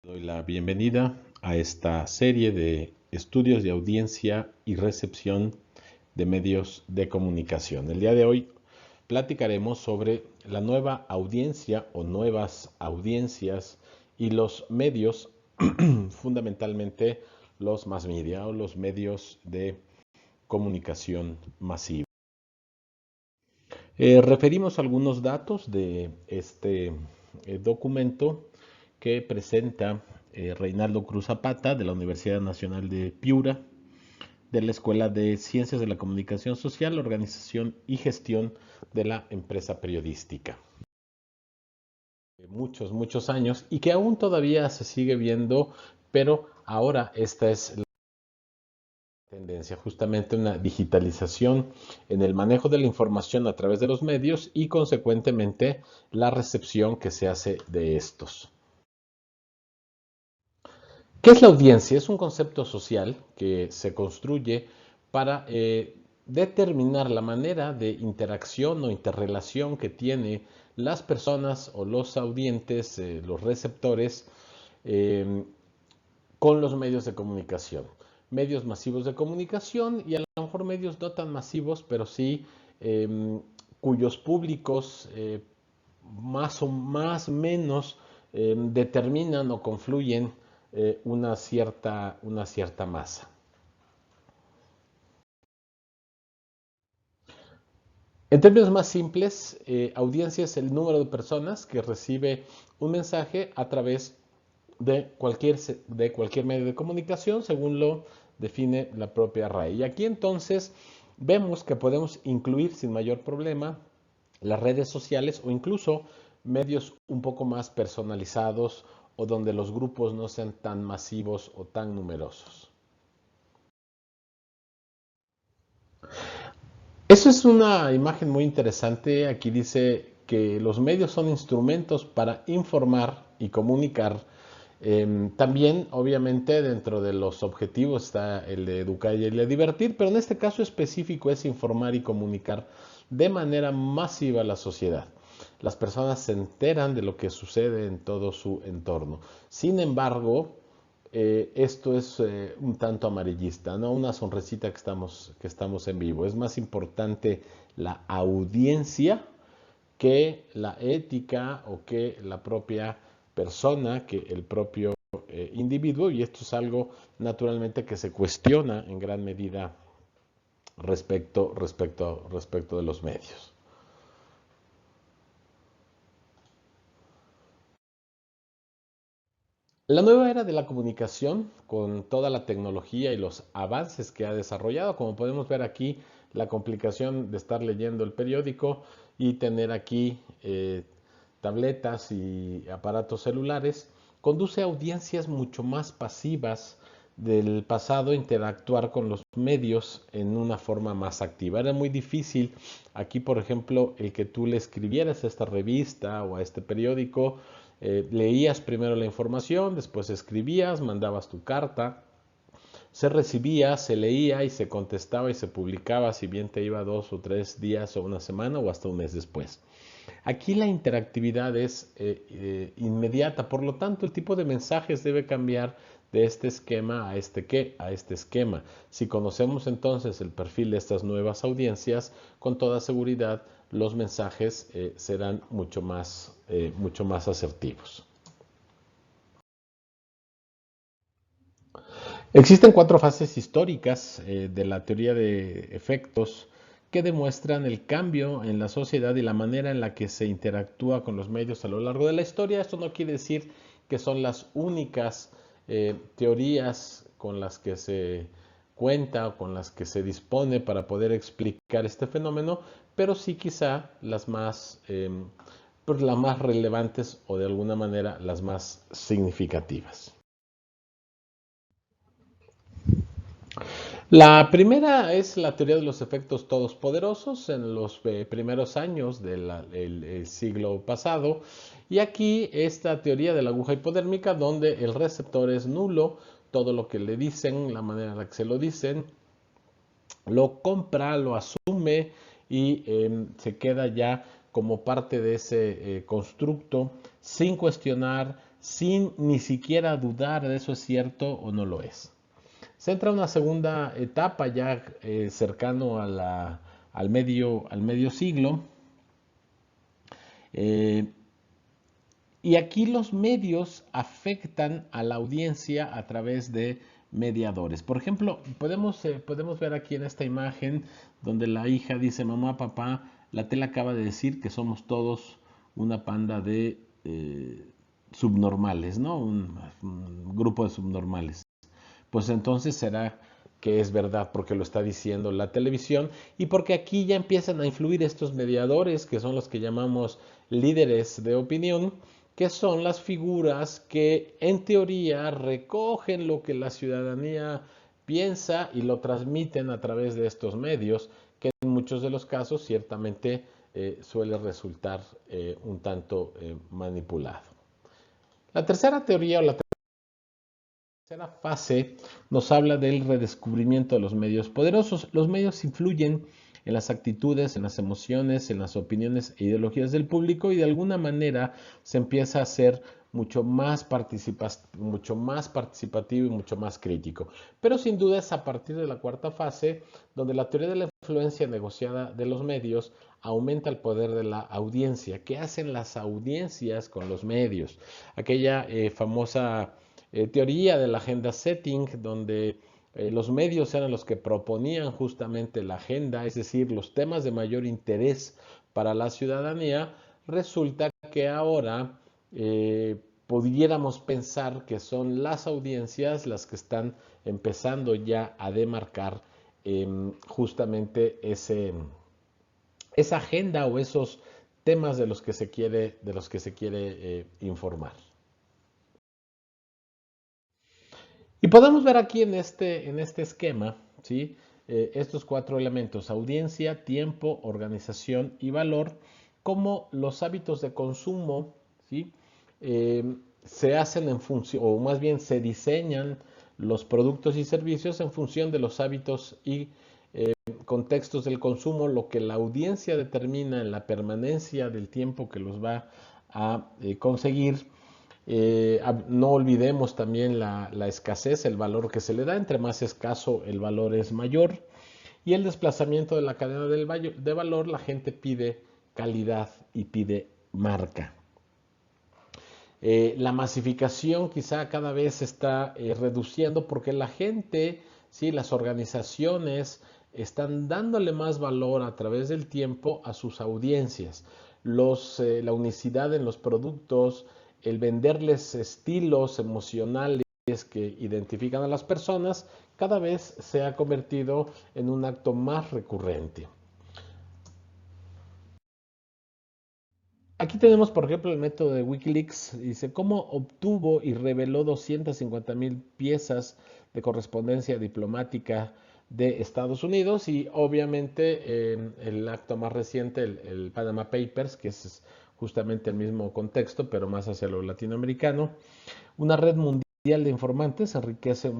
Doy la bienvenida a esta serie de estudios de audiencia y recepción de medios de comunicación. El día de hoy platicaremos sobre la nueva audiencia o nuevas audiencias y los medios, fundamentalmente los mass media o los medios de comunicación masiva. Referimos algunos datos de este documento que presenta Reinaldo Cruz Zapata de la Universidad Nacional de Piura, de la Escuela de Ciencias de la Comunicación Social, Organización y Gestión de la Empresa Periodística. Muchos años y que aún todavía se sigue viendo, pero ahora esta es la tendencia, justamente una digitalización en el manejo de la información a través de los medios y consecuentemente la recepción que se hace de estos. ¿Qué es la audiencia? Es un concepto social que se construye para determinar la manera de interacción o interrelación que tiene las personas o los audientes, los receptores, eh, con los medios de comunicación. Medios masivos de comunicación y a lo mejor medios no tan masivos, pero sí cuyos públicos más o más menos determinan o confluyen una cierta masa. En términos más simples, audiencia es el número de personas que recibe un mensaje a través de cualquier medio de comunicación, según lo define la propia RAE. Y aquí entonces vemos que podemos incluir sin mayor problema las redes sociales o incluso medios un poco más personalizados o donde los grupos no sean tan masivos o tan numerosos. Eso es una imagen muy interesante. Aquí dice que los medios son instrumentos para informar y comunicar. También, obviamente, dentro de los objetivos está el de educar y el de divertir, pero en este caso específico es informar y comunicar de manera masiva a la sociedad. Las personas se enteran de lo que sucede en todo su entorno. Sin embargo, esto es un tanto amarillista, ¿no? Una sonrisita que estamos en vivo. Es más importante la audiencia que la ética o que la propia persona, que el propio individuo, y esto es algo naturalmente que se cuestiona en gran medida respecto de los medios. La nueva era de la comunicación, con toda la tecnología y los avances que ha desarrollado, como podemos ver aquí, la complicación de estar leyendo el periódico y tener aquí tabletas y aparatos celulares, conduce a audiencias mucho más pasivas del pasado interactuar con los medios en una forma más activa. Era muy difícil aquí, por ejemplo, el que tú le escribieras a esta revista o a este periódico. Leías primero la información, después escribías, mandabas tu carta, se recibía, se leía y se contestaba y se publicaba, si bien te iba 2 o 3 días o una semana o hasta un mes después. Aquí la interactividad es inmediata, por lo tanto el tipo de mensajes debe cambiar de este esquema a este esquema. Si conocemos entonces el perfil de estas nuevas audiencias, con toda seguridad los mensajes serán mucho más asertivos. Existen 4 fases históricas de la teoría de efectos que demuestran el cambio en la sociedad y la manera en la que se interactúa con los medios a lo largo de la historia. Esto no quiere decir que son las únicas teorías con las que se cuenta o con las que se dispone para poder explicar este fenómeno, pero sí quizá pues las más relevantes o de alguna manera las más significativas. La primera es la teoría de los efectos todopoderosos en los primeros años del siglo pasado. Y aquí esta teoría de la aguja hipodérmica, donde el receptor es nulo, todo lo que le dicen, la manera en la que se lo dicen, lo compra, lo asume y se queda ya como parte de ese constructo sin cuestionar, sin ni siquiera dudar de eso es cierto o no lo es. Se entra a una segunda etapa ya cercano a al medio siglo. Y aquí los medios afectan a la audiencia a través de mediadores. Por ejemplo, podemos ver aquí en esta imagen donde la hija dice, mamá, papá, la tele acaba de decir que somos todos una panda de subnormales, ¿no? Un grupo de subnormales. Pues entonces será que es verdad porque lo está diciendo la televisión y porque aquí ya empiezan a influir estos mediadores que son los que llamamos líderes de opinión, que son las figuras que en teoría recogen lo que la ciudadanía piensa y lo transmiten a través de estos medios, que en muchos de los casos ciertamente suele resultar un tanto manipulado. La tercera teoría o la tercera fase nos habla del redescubrimiento de los medios poderosos. Los medios influyen en las actitudes, en las emociones, en las opiniones e ideologías del público y de alguna manera se empieza a ser mucho más participativo y mucho más crítico. Pero sin duda es a partir de la cuarta fase donde la teoría de la influencia negociada de los medios aumenta el poder de la audiencia. ¿Qué hacen las audiencias con los medios? Aquella famosa teoría de la agenda setting, donde los medios eran los que proponían justamente la agenda, es decir, los temas de mayor interés para la ciudadanía, resulta que ahora pudiéramos pensar que son las audiencias las que están empezando ya a demarcar justamente esa agenda o esos temas de los que se quiere informar. Y podemos ver aquí en este esquema, ¿sí? Estos cuatro elementos, audiencia, tiempo, organización y valor, como los hábitos de consumo, ¿sí? Se hacen en función, o más bien se diseñan los productos y servicios en función de los hábitos y contextos del consumo, lo que la audiencia determina en la permanencia del tiempo que los va a conseguir. No olvidemos también la escasez, el valor que se le da. Entre más escaso, el valor es mayor. Y el desplazamiento de la cadena de valor, la gente pide calidad y pide marca. La masificación quizá cada vez se está reduciendo porque la gente, ¿sí? Las organizaciones están dándole más valor a través del tiempo a sus audiencias. La unicidad en los productos, el venderles estilos emocionales que identifican a las personas, cada vez se ha convertido en un acto más recurrente. Aquí tenemos, por ejemplo, el método de Wikileaks. Dice, ¿cómo obtuvo y reveló 250,000 piezas de correspondencia diplomática de Estados Unidos? Y obviamente el acto más reciente, el Panama Papers, que es justamente el mismo contexto, pero más hacia lo latinoamericano. Una red mundial de informantes enriquece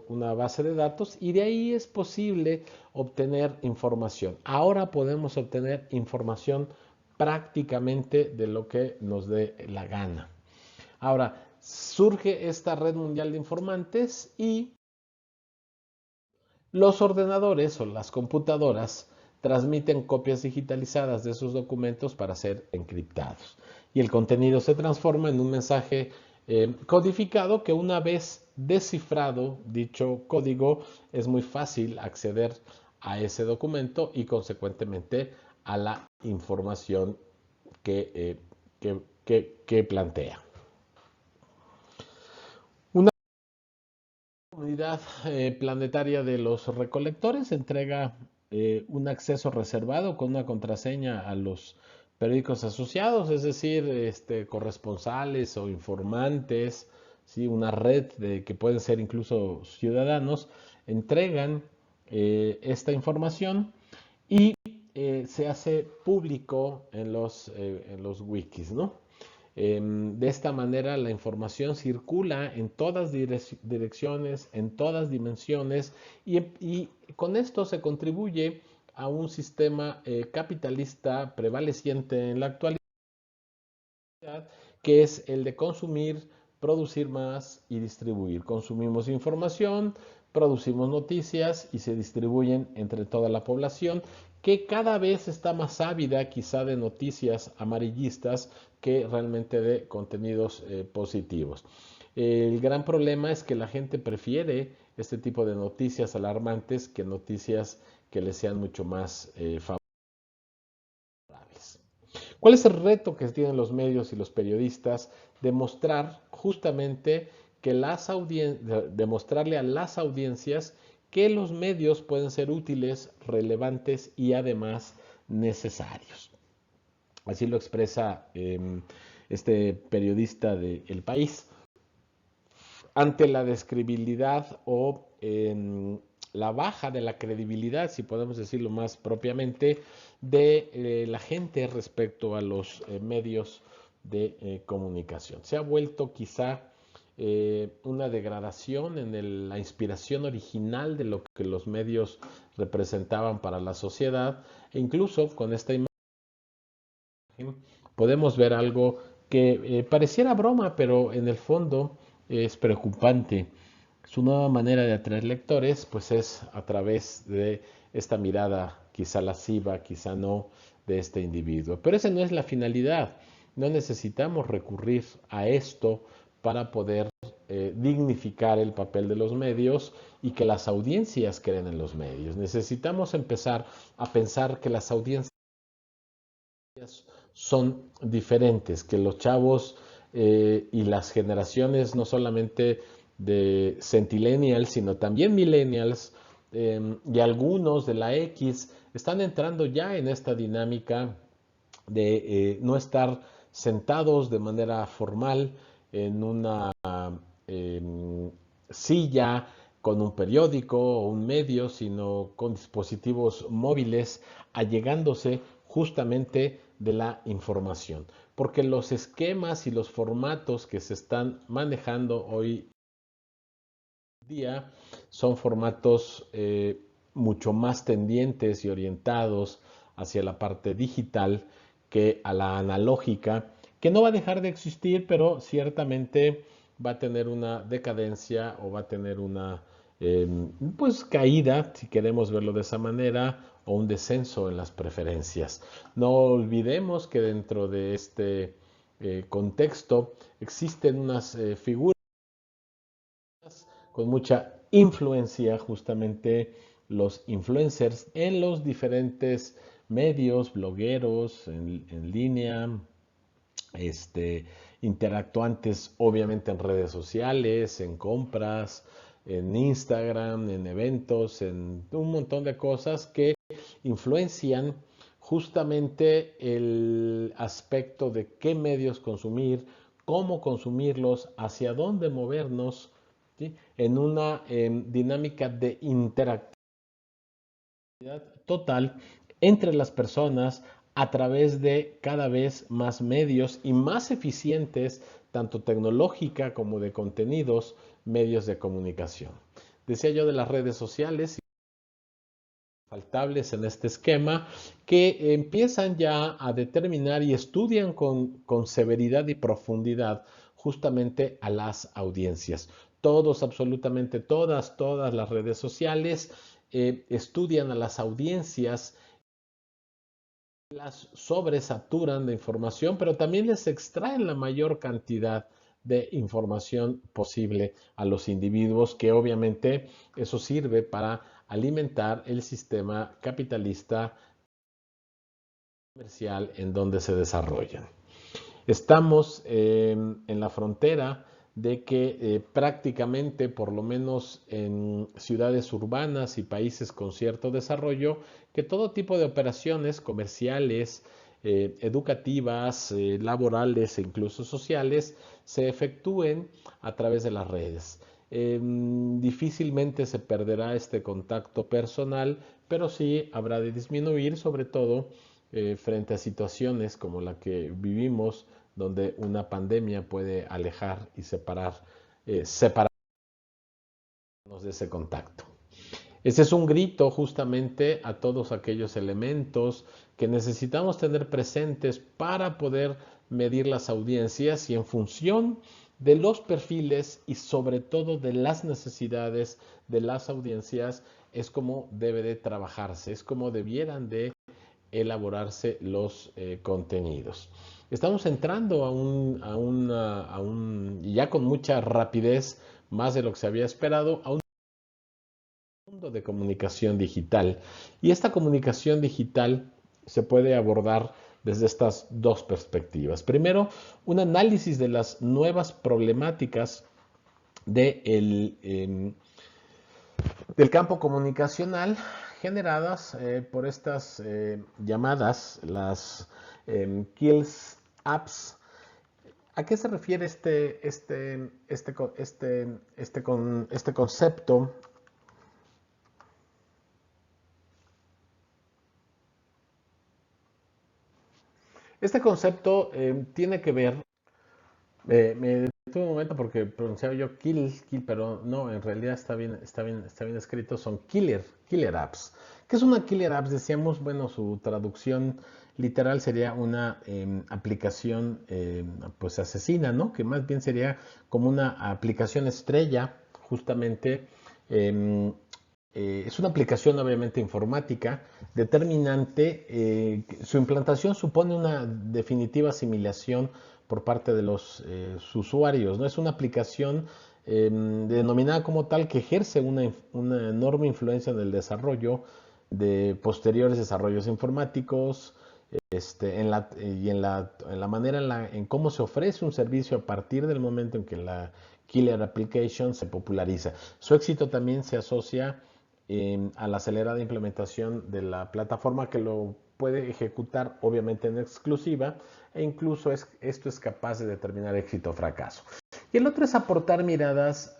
una base de datos y de ahí es posible obtener información. Ahora podemos obtener información prácticamente de lo que nos dé la gana. Ahora, surge esta red mundial de informantes y los ordenadores o las computadoras transmiten copias digitalizadas de esos documentos para ser encriptados. Y el contenido se transforma en un mensaje codificado que una vez descifrado dicho código es muy fácil acceder a ese documento y consecuentemente a la información que, que plantea. Una comunidad planetaria de los recolectores entrega un acceso reservado con una contraseña a los periódicos asociados, es decir, corresponsales o informantes, ¿sí? Una red que pueden ser incluso ciudadanos, entregan esta información y se hace público en los wikis, ¿no? De esta manera la información circula en todas direcciones, en todas dimensiones y con esto se contribuye a un sistema capitalista prevaleciente en la actualidad, que es el de consumir producir más y distribuir. Consumimos información, producimos noticias y se distribuyen entre toda la población, que cada vez está más ávida quizá de noticias amarillistas que realmente de contenidos positivos. El gran problema es que la gente prefiere este tipo de noticias alarmantes que noticias que les sean mucho más favorables. ¿Cuál es el reto que tienen los medios y los periodistas? Demostrar justamente que demostrarle a las audiencias que los medios pueden ser útiles, relevantes y además necesarios. Así lo expresa este periodista de El País. Ante la descredibilidad o la baja de la credibilidad, si podemos decirlo más propiamente, de la gente respecto a los medios de comunicación. Se ha vuelto quizá una degradación en la inspiración original de lo que los medios representaban para la sociedad, e incluso con esta imagen podemos ver algo que pareciera broma, pero en el fondo es preocupante. Su nueva manera de atraer lectores, pues es a través de esta mirada quizá lasciva, quizá no, de este individuo. Pero esa no es la finalidad. No necesitamos recurrir a esto para poder dignificar el papel de los medios y que las audiencias creen en los medios. Necesitamos empezar a pensar que las audiencias son diferentes, que los chavos y las generaciones no solamente de centennials, sino también millennials y algunos de la X están entrando ya en esta dinámica de no estar sentados de manera formal en una silla con un periódico o un medio, sino con dispositivos móviles, allegándose justamente de la información. Porque los esquemas y los formatos que se están manejando hoy día son formatos mucho más tendientes y orientados hacia la parte digital que a la analógica, que no va a dejar de existir, pero ciertamente va a tener una decadencia o va a tener una pues caída, si queremos verlo de esa manera, o un descenso en las preferencias. No olvidemos que dentro de este contexto existen unas figuras con mucha influencia, justamente los influencers en los diferentes medios, blogueros en línea, interactuantes obviamente en redes sociales, en compras, en Instagram, en eventos, en un montón de cosas que influencian justamente el aspecto de qué medios consumir, cómo consumirlos, hacia dónde movernos, ¿sí? En una dinámica de interactividad total entre las personas a través de cada vez más medios y más eficientes, tanto tecnológica como de contenidos, medios de comunicación. Decía yo de las redes sociales faltables en este esquema que empiezan ya a determinar y estudian con severidad y profundidad justamente a las audiencias. Todos, absolutamente todas las redes sociales estudian a las audiencias, las sobresaturan de información, pero también les extraen la mayor cantidad de información posible a los individuos, que obviamente eso sirve para alimentar el sistema capitalista comercial en donde se desarrollan. Estamos en la frontera de que prácticamente, por lo menos en ciudades urbanas y países con cierto desarrollo, que todo tipo de operaciones comerciales, educativas, laborales e incluso sociales se efectúen a través de las redes. Difícilmente se perderá este contacto personal, pero sí habrá de disminuir, sobre todo frente a situaciones como la que vivimos, donde una pandemia puede alejar y separarnos de ese contacto. Ese es un grito justamente a todos aquellos elementos que necesitamos tener presentes para poder medir las audiencias y en función de los perfiles y sobre todo de las necesidades de las audiencias es como debe de trabajarse, es como debieran de elaborarse los contenidos. Estamos entrando ya con mucha rapidez, más de lo que se había esperado, a un mundo de comunicación digital. Y esta comunicación digital se puede abordar desde estas dos perspectivas. Primero, un análisis de las nuevas problemáticas del campo comunicacional generadas por estas llamadas las Kills Apps. ¿A qué se refiere este concepto? Este concepto tiene que ver, me detuve un momento porque pronunciaba yo kill, pero no, en realidad está bien escrito, son killer apps. ¿Qué es una killer apps? Decíamos, bueno, su traducción literal sería una aplicación pues asesina, ¿no? Que más bien sería como una aplicación estrella, justamente. em, es una aplicación obviamente informática determinante. Su implantación supone una definitiva asimilación por parte de los usuarios, ¿no? Es una aplicación denominada como tal que ejerce una enorme influencia en el desarrollo de posteriores desarrollos informáticos, en la manera en cómo se ofrece un servicio a partir del momento en que la Killer Application se populariza. Su éxito también se asocia a la acelerada implementación de la plataforma que lo puede ejecutar obviamente en exclusiva e incluso esto es capaz de determinar éxito o fracaso. Y el otro es aportar miradas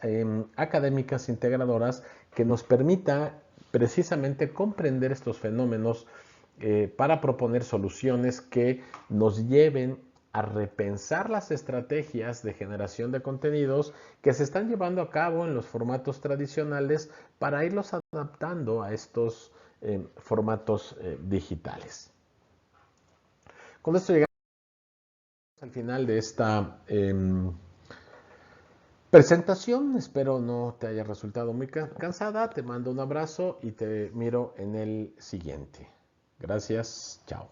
académicas integradoras que nos permita precisamente comprender estos fenómenos para proponer soluciones que nos lleven a repensar las estrategias de generación de contenidos que se están llevando a cabo en los formatos tradicionales para irlos adaptando a estos formatos digitales. Con esto llegamos al final de esta presentación. Espero no te haya resultado muy cansada. Te mando un abrazo y te miro en el siguiente. Gracias. Chao.